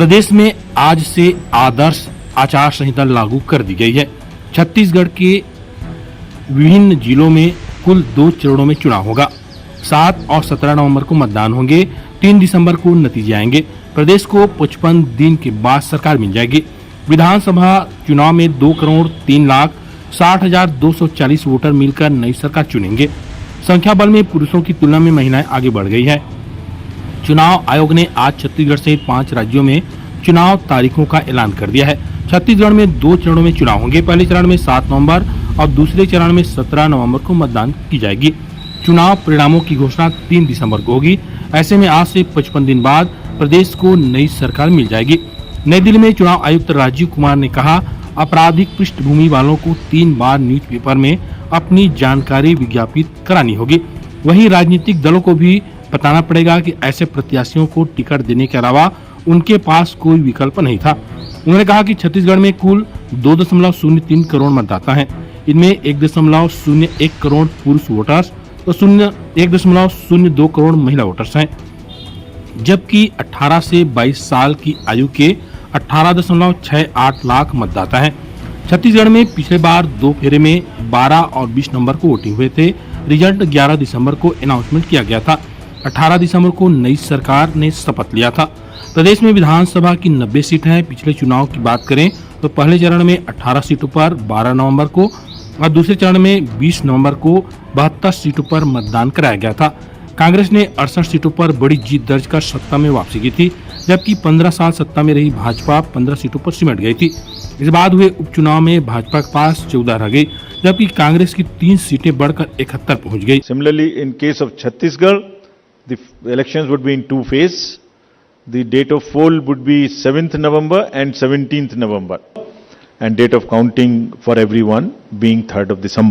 प्रदेश में आज से आदर्श आचार संहिता लागू कर दी गई है। छत्तीसगढ़ के विभिन्न जिलों में कुल 2 चरणों में चुनाव होगा। 7 और 17 नवंबर को मतदान होंगे। 3 दिसंबर को नतीजे आएंगे। प्रदेश को 55 दिन के बाद सरकार मिल जाएगी। विधानसभा चुनाव में 2,03,60,240 वोटर मिलकर नई सरकार चुनेंगे। संख्या बल में पुरुषों की तुलना में महिलाएं आगे बढ़ गई है। चुनाव आयोग ने आज छत्तीसगढ़ सहित 5 राज्यों में चुनाव तारीखों का ऐलान कर दिया है। छत्तीसगढ़ में 2 चरणों में चुनाव होंगे। पहले चरण में 7 नवंबर और दूसरे चरण में 17 नवंबर को मतदान की जाएगी। चुनाव परिणामों की घोषणा 3 दिसंबर को होगी। ऐसे में आज से 55 दिन बाद प्रदेश को नई सरकार मिल जाएगी। नई दिल्ली में चुनाव आयुक्त राजीव कुमार ने कहा, आपराधिक पृष्ठभूमि वालों को 3 बार न्यूज़पेपर में अपनी जानकारी विज्ञापित करानी होगी। वहीं राजनीतिक दलों को भी बताना पड़ेगा कि ऐसे प्रत्याशियों को टिकट देने के अलावा उनके पास कोई विकल्प नहीं था। उन्होंने कहा कि छत्तीसगढ़ में कुल 2.03 करोड़ मतदाता हैं। इनमें 1.01 करोड़ पुरुष वोटर्स तो 1.02 करोड़ महिला वोटर्स हैं, जबकि 18 से 22 साल की आयु के 18.68 लाख मतदाता हैं। छत्तीसगढ़ में पिछले बार 2 फेरे में 12 और 20 नवंबर को वोटिंग हुए थे। रिजल्ट 11 दिसंबर को अनाउंसमेंट किया गया था। 18 दिसंबर को नई सरकार ने शपथ लिया था। प्रदेश में विधानसभा की 90 सीट हैं। पिछले चुनाव की बात करें तो पहले चरण में 18 सीटों पर 12 नवंबर को और दूसरे चरण में 20 नवंबर को 72 सीटों पर मतदान कराया गया था। कांग्रेस ने 68 सीटों पर बड़ी जीत दर्ज कर सत्ता में वापसी की थी, जबकि 15 साल सत्ता में रही भाजपा 15 सीटों पर सिमट गई थी। इस बाद हुए उपचुनाव में भाजपा के पास 14 रह गई, जबकि कांग्रेस की 3 सीटें बढ़कर 71 पहुंच गई। Similarly, in case of Chhattisgarh, the elections would be in 2 phases. The date of poll would be 7th November and 17th November, and date of counting for everyone being 3rd of December.